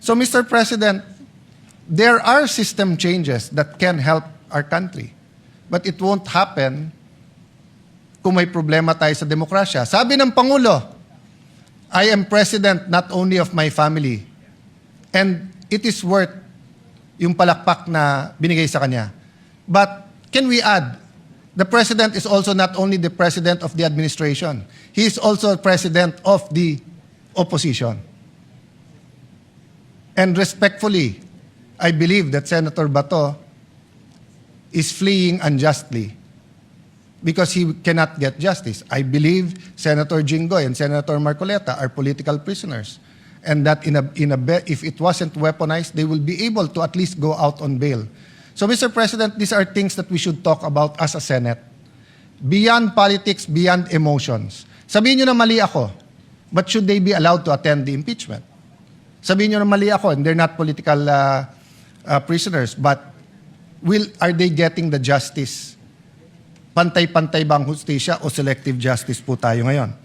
So, Mr. President, there are system changes that can help our country. But it won't happen kung may problema tayo sa demokrasya. Sabi ng Pangulo, I am president not only of my family. And it is worth yung palakpak na binigay sa kanya. But can we add, the president is also not only the president of the administration. He is also president of the opposition. And respectfully, I believe that Senator Bato is fleeing unjustly because he cannot get justice. I believe Senator Jinggoy and Senator Marcoleta are political prisoners, and that if it wasn't weaponized, they will be able to at least go out on bail. So, Mr. President, these are things that we should talk about as a Senate. Beyond politics, beyond emotions. Sabihin nyo na mali ako, but should they be allowed to attend the impeachment? Sabihin nyo na mali ako, and they're not political prisoners, but are they getting the justice? Pantay-pantay bang hustisya o selective justice po tayo ngayon?